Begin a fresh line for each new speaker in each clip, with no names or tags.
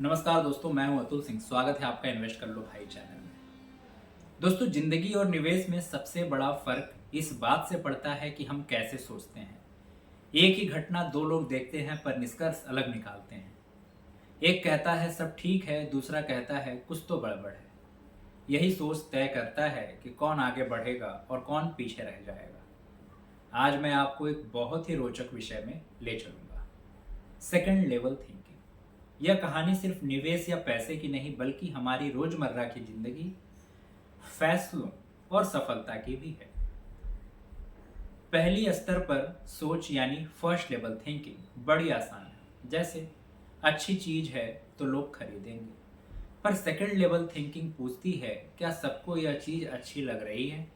नमस्कार दोस्तों, मैं हूं अतुल सिंह। स्वागत है आपका इन्वेस्ट कर लो भाई चैनल में। दोस्तों, जिंदगी और निवेश में सबसे बड़ा फर्क इस बात से पड़ता है कि हम कैसे सोचते हैं। एक ही घटना दो लोग देखते हैं पर निष्कर्ष अलग निकालते हैं। एक कहता है सब ठीक है, दूसरा कहता है कुछ तो गड़बड़ है। यही सोच तय करता है कि कौन आगे बढ़ेगा और कौन पीछे रह जाएगा। आज मैं आपको एक बहुत ही रोचक विषय में ले चलूंगा, सेकंड लेवल थिंकिंग। यह कहानी सिर्फ निवेश या पैसे की नहीं बल्कि हमारी रोजमर्रा की जिंदगी, फैसलों और सफलता की भी है। पहली स्तर पर सोच यानी फर्स्ट लेवल थिंकिंग बड़ी आसान है, जैसे अच्छी चीज है तो लोग खरीदेंगे। पर सेकंड लेवल थिंकिंग पूछती है, क्या सबको यह चीज अच्छी लग रही है?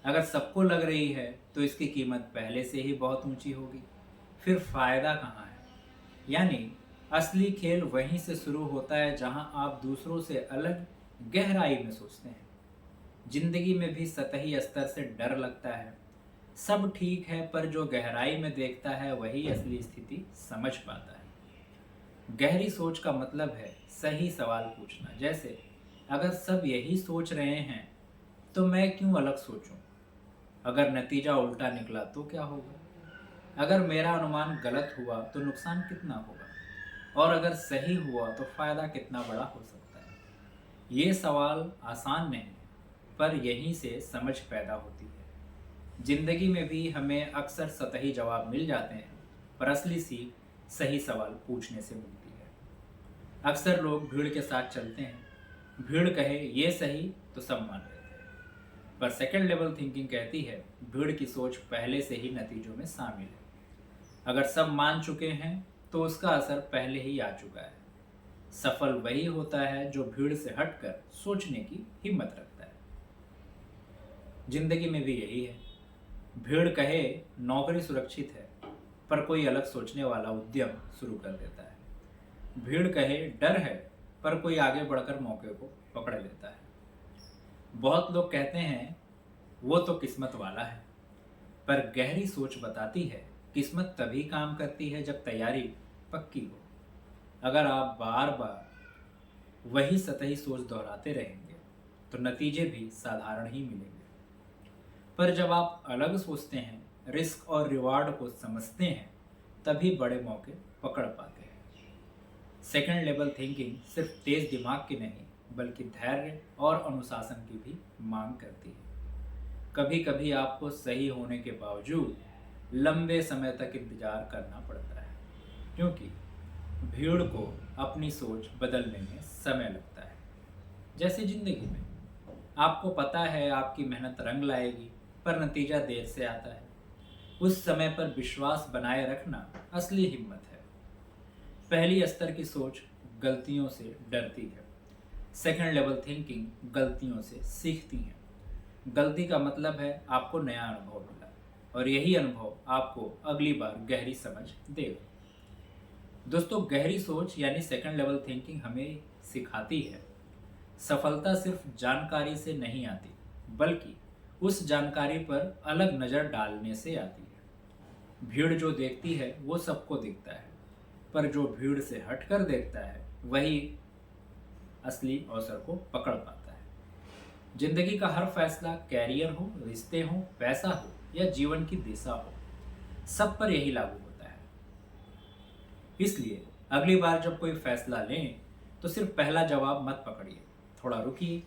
अगर सबको लग रही है तो इसकी कीमत पहले से ही बहुत ऊंची होगी, फिर फायदा कहाँ है? यानी असली खेल वहीं से शुरू होता है जहां आप दूसरों से अलग गहराई में सोचते हैं। जिंदगी में भी सतही स्तर से डर लगता है, सब ठीक है, पर जो गहराई में देखता है वही असली स्थिति समझ पाता है। गहरी सोच का मतलब है सही सवाल पूछना, जैसे अगर सब यही सोच रहे हैं तो मैं क्यों अलग सोचूं? अगर नतीजा उल्टा निकला तो क्या होगा? अगर मेरा अनुमान गलत हुआ तो नुकसान कितना होगा? और अगर सही हुआ तो फायदा कितना बड़ा हो सकता है? ये सवाल आसान नहीं है, पर यहीं से समझ पैदा होती है। जिंदगी में भी हमें अक्सर सतही जवाब मिल जाते हैं, पर असली सीख सही सवाल पूछने से मिलती है। अक्सर लोग भीड़ के साथ चलते हैं, भीड़ कहे ये सही तो सब मान लेते हैं। पर सेकंड लेवल थिंकिंग कहती है, भीड़ की सोच पहले से ही नतीजों में शामिल है। अगर सब मान चुके हैं तो उसका असर पहले ही आ चुका है। सफल वही होता है जो भीड़ से हटकर सोचने की हिम्मत रखता है। जिंदगी में भी यही है। भीड़ कहे नौकरी सुरक्षित है, पर कोई अलग सोचने वाला उद्यम शुरू कर देता है। भीड़ कहे डर है, पर कोई आगे बढ़कर मौके को पकड़ लेता है। बहुत लोग कहते हैं वो तो किस्मत वाला है, पर गहरी सोच बताती है किस्मत तभी काम करती है जब तैयारी पक्की हो। अगर आप बार बार वही सतही सोच दोहराते रहेंगे तो नतीजे भी साधारण ही मिलेंगे। पर जब आप अलग सोचते हैं, रिस्क और रिवार्ड को समझते हैं, तभी बड़े मौके पकड़ पाते हैं। सेकंड लेवल थिंकिंग सिर्फ तेज दिमाग की नहीं बल्कि धैर्य और अनुशासन की भी मांग करती है। कभी कभी आपको सही होने के बावजूद लंबे समय तक इंतजार करना पड़ता है, क्योंकि भीड़ को अपनी सोच बदलने में समय लगता है। जैसे जिंदगी में आपको पता है आपकी मेहनत रंग लाएगी, पर नतीजा देर से आता है। उस समय पर विश्वास बनाए रखना असली हिम्मत है। पहली स्तर की सोच गलतियों से डरती है, सेकंड लेवल थिंकिंग गलतियों से सीखती है। गलती का मतलब है आपको नया अनुभव मिला, और यही अनुभव आपको अगली बार गहरी समझ देगा। दोस्तों, गहरी सोच यानी सेकंड लेवल थिंकिंग हमें सिखाती है सफलता सिर्फ जानकारी से नहीं आती, बल्कि उस जानकारी पर अलग नज़र डालने से आती है। भीड़ जो देखती है वो सबको दिखता है, पर जो भीड़ से हटकर देखता है वही असली अवसर को पकड़ पाता है। जिंदगी का हर फैसला, कैरियर हो, रिश्ते हो, पैसा हो या जीवन की दिशा हो, सब पर यही लागू होता है। इसलिए अगली बार जब कोई फैसला लें तो सिर्फ पहला जवाब मत पकड़िए, थोड़ा रुकिए,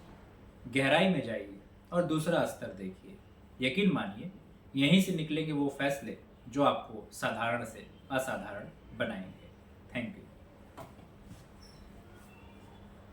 गहराई में जाइए और दूसरा स्तर देखिए। यकीन मानिए, यहीं से निकलेंगे वो फैसले जो आपको साधारण से असाधारण बनाएंगे। Thank you.